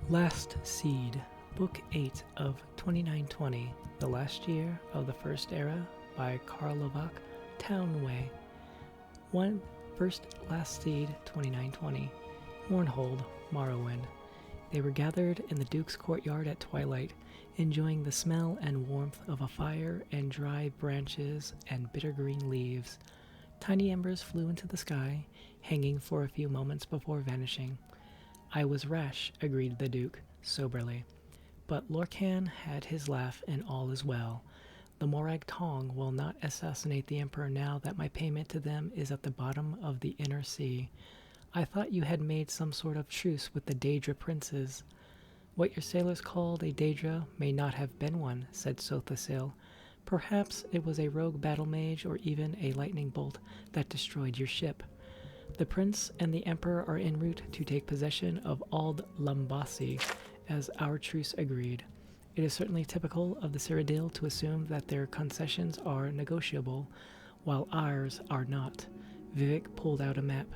Last Seed, Book 8 of 2920, The Last Year of the First Era by Karlovac Townway. 1. First Last Seed 2920, Mournhold, Morrowind. They were gathered in the Duke's courtyard at twilight, enjoying the smell and warmth of a fire and dry branches and bitter green leaves. Tiny embers flew into the sky, hanging for a few moments before vanishing. I was rash, agreed the Duke, soberly. But Lorcan had his laugh, and all is well. The Morag Tong will not assassinate the Emperor now that my payment to them is at the bottom of the inner sea. I thought you had made some sort of truce with the Daedra princes. What your sailors called a Daedra may not have been one, said Sothasil. Perhaps it was a rogue battle mage or even a lightning bolt that destroyed your ship. The prince and the emperor are en route to take possession of Ald Lambasi, as our truce agreed. It is certainly typical of the Cyrodiil to assume that their concessions are negotiable, while ours are not. Vivek pulled out a map.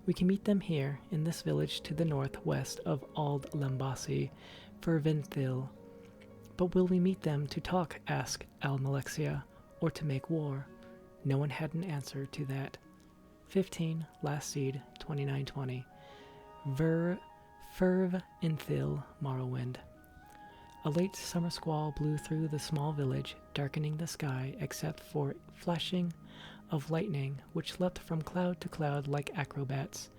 We can meet them here, in this village to the northwest of Ald Lambasi, Ferventhil. But will we meet them to talk, asked Almalexia, or to make war? No one had an answer to that. 15. Last Seed, 2920. Ferv Inthil, Morrowind. A late summer squall blew through the small village, darkening the sky except for flashing of lightning, which leapt from cloud to cloud like acrobats.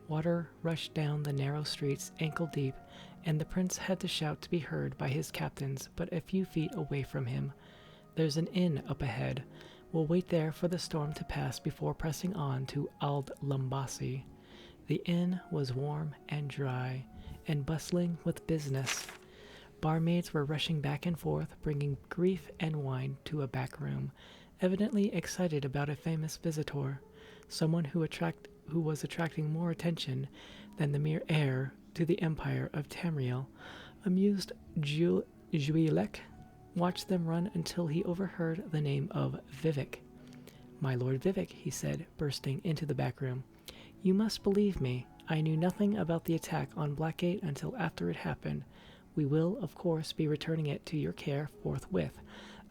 Water rushed down the narrow streets ankle deep, and the prince had to shout to be heard by his captains but a few feet away from him. There's an inn up ahead. We'll wait there for the storm to pass before pressing on to Ald Lambasi. The inn was warm and dry, and bustling with business. Barmaids were rushing back and forth, bringing grief and wine to a back room, evidently excited about a famous visitor, someone who was attracting more attention than the mere heir to the empire of Tamriel. Amused Juilek watched them run until he overheard the name of Vivek. My Lord Vivek, he said, bursting into the back room. You must believe me. I knew nothing about the attack on Blackgate until after it happened. We will, of course, be returning it to your care forthwith.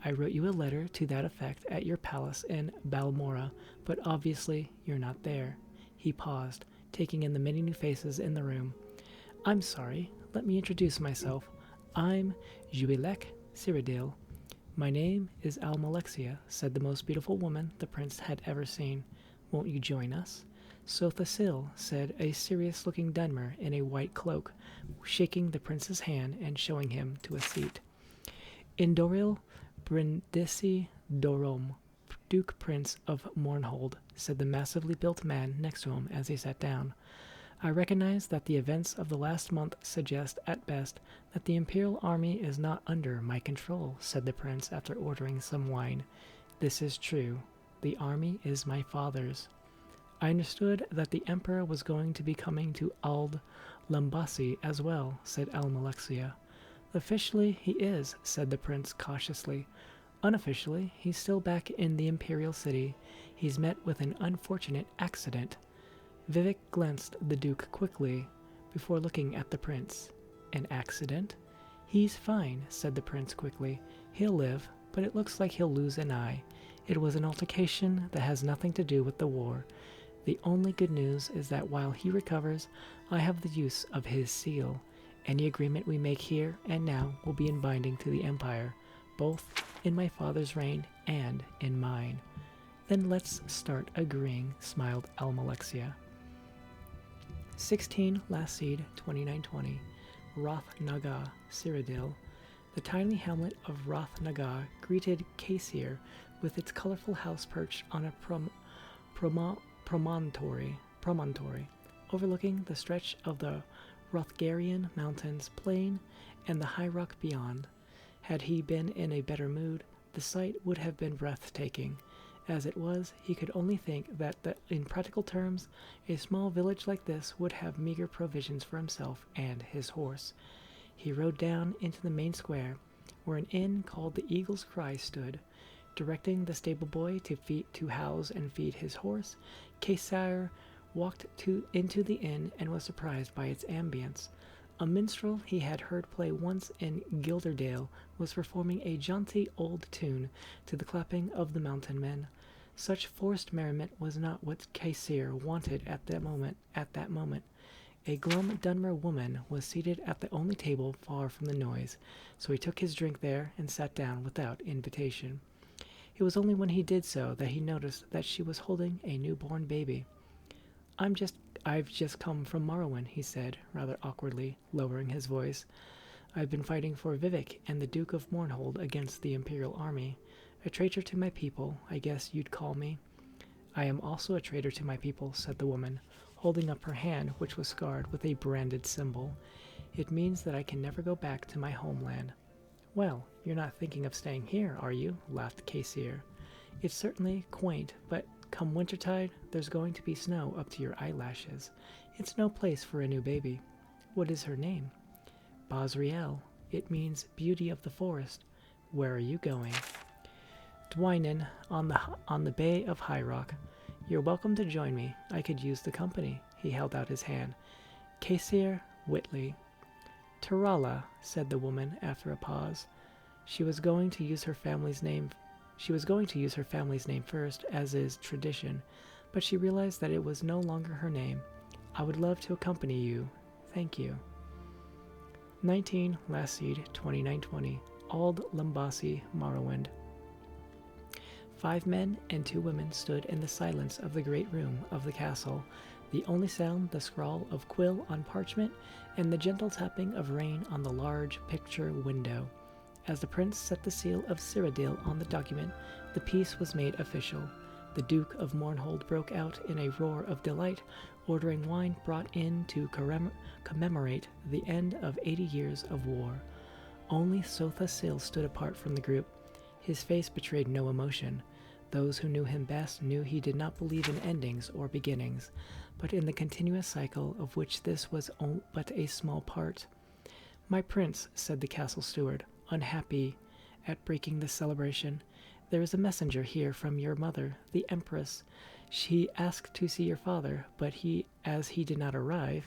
I wrote you a letter to that effect at your palace in Balmora, but obviously you're not there. He paused, taking in the many new faces in the room. I'm sorry. Let me introduce myself. I'm Juilek Cyrodiil. My name is Almalexia, said the most beautiful woman the prince had ever seen. Won't you join us? Sothasil, said a serious-looking Dunmer in a white cloak, shaking the prince's hand and showing him to a seat. Indoril Brindisi Dorom, Duke Prince of Mournhold, said the massively built man next to him as he sat down. I recognize that the events of the last month suggest, at best, that the Imperial Army is not under my control, said the prince after ordering some wine. This is true. The army is my father's. I understood that the Emperor was going to be coming to Ald Lambasi as well, said Almalexia. Officially, he is, said the prince cautiously. Unofficially, he's still back in the Imperial City. He's met with an unfortunate accident. Vivek glanced the Duke quickly before looking at the prince. An accident? He's fine, said the prince quickly. He'll live, but it looks like he'll lose an eye. It was an altercation that has nothing to do with the war. The only good news is that while he recovers, I have the use of his seal. Any agreement we make here and now will be in binding to the Empire, both in my father's reign and in mine. Then let's start agreeing, smiled Almalexia. 16. Last Seed, 2920. Roth Naga, Cyrodiil. The tiny hamlet of Roth Naga greeted Kaysir with its colorful house perched on a promontory, overlooking the stretch of the Rothgarian Mountains plain and the high rock beyond. Had he been in a better mood, the sight would have been breathtaking. As it was, he could only think that, in practical terms, a small village like this would have meager provisions for himself and his horse. He rode down into the main square, where an inn called the Eagle's Cry stood. Directing the stable boy to house and feed his horse, Kaysir walked into the inn and was surprised by its ambience. A minstrel he had heard play once in Gilderdale was performing a jaunty old tune to the clapping of the mountain men. Such forced merriment was not what Caesar wanted at that moment. A glum Dunmer woman was seated at the only table far from the noise, so he took his drink there and sat down without invitation. It was only when he did so that he noticed that she was holding a newborn baby. I've just come from Morrowind, he said, rather awkwardly, lowering his voice. I've been fighting for Vivek and the Duke of Mournhold against the Imperial army. A traitor to my people, I guess you'd call me. I am also a traitor to my people, said the woman, holding up her hand, which was scarred with a branded symbol. It means that I can never go back to my homeland. Well, you're not thinking of staying here, are you? Laughed Caesar. It's certainly quaint, but come wintertide, there's going to be snow up to your eyelashes. It's no place for a new baby. What is her name? Bosriel. It means beauty of the forest. Where are you going? Dwynen, on the Bay of High Rock. You're welcome to join me. I could use the company. He held out his hand. Caesar Whitley. Tarala, said the woman after a pause. She was going to use her family's name first, as is tradition, but she realized that it was no longer her name. I would love to accompany you. Thank you. 19 Last Seed 2920. Ald Lambasi, Morrowind. 5 men and 2 women stood in the silence of the great room of the castle, the only sound the scrawl of quill on parchment and the gentle tapping of rain on the large picture window. As the prince set the seal of Cyrodiil on the document, the peace was made official. The Duke of Mournhold broke out in a roar of delight, ordering wine brought in to commemorate the end of 80 years of war. Only Sotha Sil stood apart from the group. His face betrayed no emotion. Those who knew him best knew he did not believe in endings or beginnings, but in the continuous cycle of which this was but a small part. My prince, said the castle steward, unhappy at breaking this celebration, there is a messenger here from your mother, the Empress. She asked to see your father, but as he did not arrive,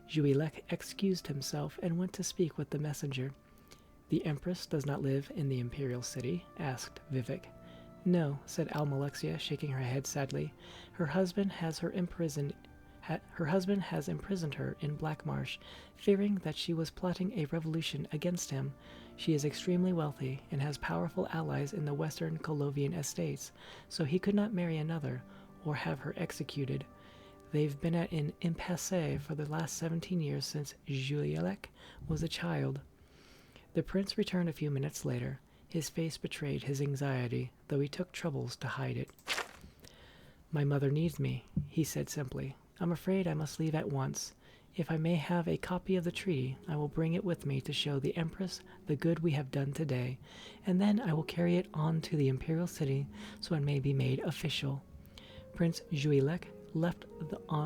Juilek excused himself and went to speak with the messenger. The Empress does not live in the Imperial City? Asked Vivek. No, said Almalexia, shaking her head sadly. Her husband has imprisoned her in Black Marsh, fearing that she was plotting a revolution against him. She is extremely wealthy and has powerful allies in the western Colovian estates, so he could not marry another or have her executed. They've been at an impasse for the last 17 years since Juilek was a child. The prince returned a few minutes later. His face betrayed his anxiety, though he took troubles to hide it. My mother needs me, he said simply. I'm afraid I must leave at once. If I may have a copy of the treaty, I will bring it with me to show the Empress the good we have done today, and then I will carry it on to the Imperial City so it may be made official. Prince Juilek left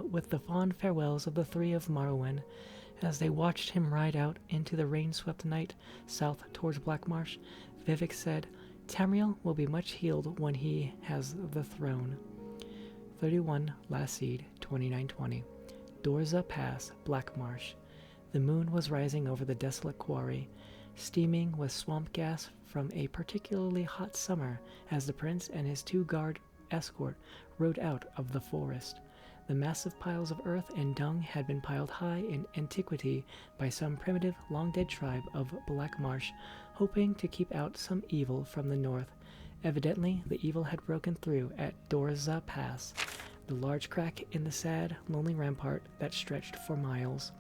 with the fond farewells of the 3 of Morrowind. As they watched him ride out into the rain-swept night south towards Blackmarsh, Vivek said, Tamriel will be much healed when he has the throne. 31 Last Seed 2920. Dorza Pass, Blackmarsh. The moon was rising over the desolate quarry, steaming with swamp gas from a particularly hot summer as the prince and his 2-guard escort rode out of the forest. The massive piles of earth and dung had been piled high in antiquity by some primitive, long-dead tribe of Blackmarsh, hoping to keep out some evil from the north. Evidently, the evil had broken through at Dorza Pass, the large crack in the sad, lonely rampart that stretched for miles.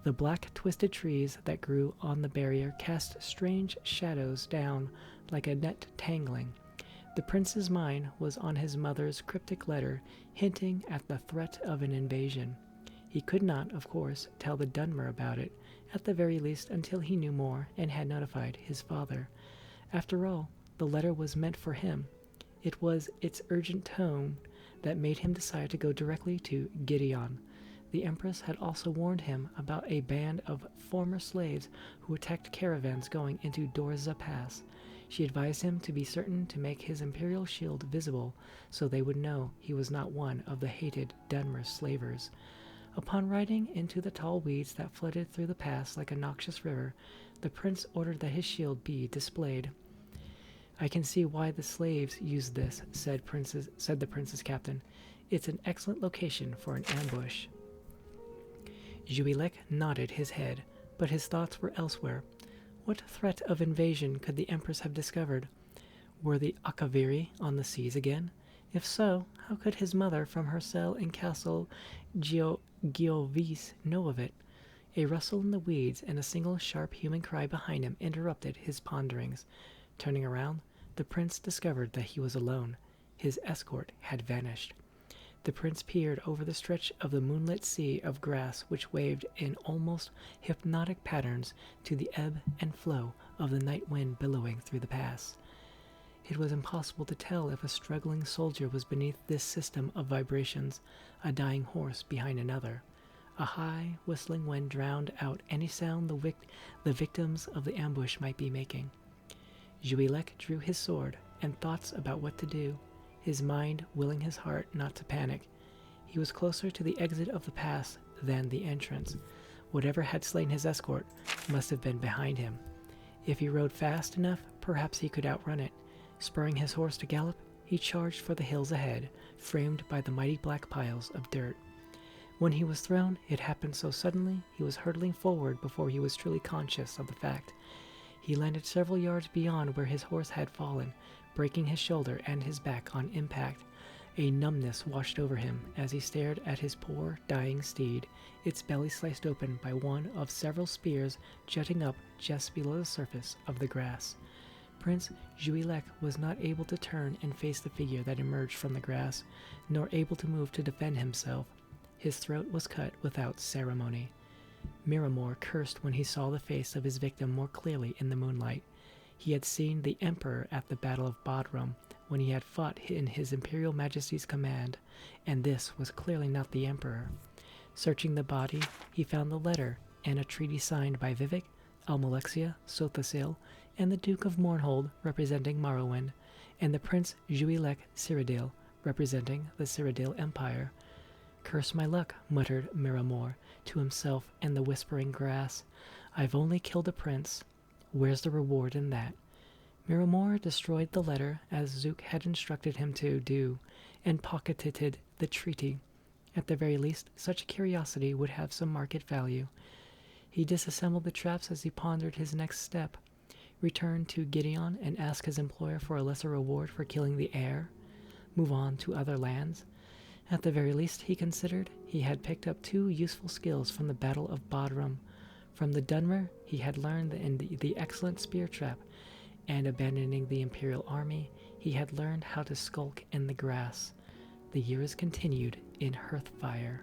The black, twisted trees that grew on the barrier cast strange shadows down like a net tangling. The prince's mind was on his mother's cryptic letter, hinting at the threat of an invasion. He could not, of course, tell the Dunmer about it, at the very least until he knew more and had notified his father. After all, the letter was meant for him. It was its urgent tone that made him decide to go directly to Gideon. The Empress had also warned him about a band of former slaves who attacked caravans going into Dorza Pass. She advised him to be certain to make his imperial shield visible so they would know he was not one of the hated Dunmer slavers. Upon riding into the tall weeds that flooded through the pass like a noxious river, the prince ordered that his shield be displayed. "I can see why the slaves used this," said the prince's captain. "It's an excellent location for an ambush." Juilek nodded his head, but his thoughts were elsewhere. What threat of invasion could the empress have discovered? Were the Akaviri on the seas again? If so, how could his mother from her cell in Castle Giovis know of it? A rustle in the weeds and a single sharp human cry behind him interrupted his ponderings. Turning around, the prince discovered that he was alone. His escort had vanished. The prince peered over the stretch of the moonlit sea of grass which waved in almost hypnotic patterns to the ebb and flow of the night wind billowing through the pass. It was impossible to tell if a struggling soldier was beneath this system of vibrations, a dying horse behind another. A high, whistling wind drowned out any sound the victims of the ambush might be making. Juilek drew his sword, and thoughts about what to do, his mind willing his heart not to panic. He was closer to the exit of the pass than the entrance. Whatever had slain his escort must have been behind him. If he rode fast enough, perhaps he could outrun it. Spurring his horse to gallop, he charged for the hills ahead, framed by the mighty black piles of dirt. When he was thrown, it happened so suddenly he was hurtling forward before he was truly conscious of the fact. He landed several yards beyond where his horse had fallen, breaking his shoulder and his back on impact. A numbness washed over him as he stared at his poor, dying steed, its belly sliced open by one of several spears jutting up just below the surface of the grass. Prince Juilek was not able to turn and face the figure that emerged from the grass, nor able to move to defend himself. His throat was cut without ceremony. Miramor cursed when he saw the face of his victim more clearly in the moonlight. He had seen the Emperor at the Battle of Bodrum, when he had fought in his Imperial Majesty's command, and this was clearly not the Emperor. Searching the body, he found the letter and a treaty signed by Vivek, Almalexia, Sothasil, and the Duke of Mournhold, representing Morrowind, and the Prince Juilek Cyrodiil, representing the Cyrodiil Empire. "Curse my luck," muttered Miramor to himself in the whispering grass. "I've only killed a prince. Where's the reward in that?" Miramor destroyed the letter as Zook had instructed him to do, and pocketed the treaty. At the very least, such a curiosity would have some market value. He disassembled the traps as he pondered his next step. Return to Gideon and ask his employer for a lesser reward for killing the heir? Move on to other lands? At the very least, he considered, he had picked up 2 useful skills from the Battle of Bodrum. From the Dunmer, he had learned the excellent spear trap, and abandoning the Imperial army, he had learned how to skulk in the grass. The years continued in Hearthfire.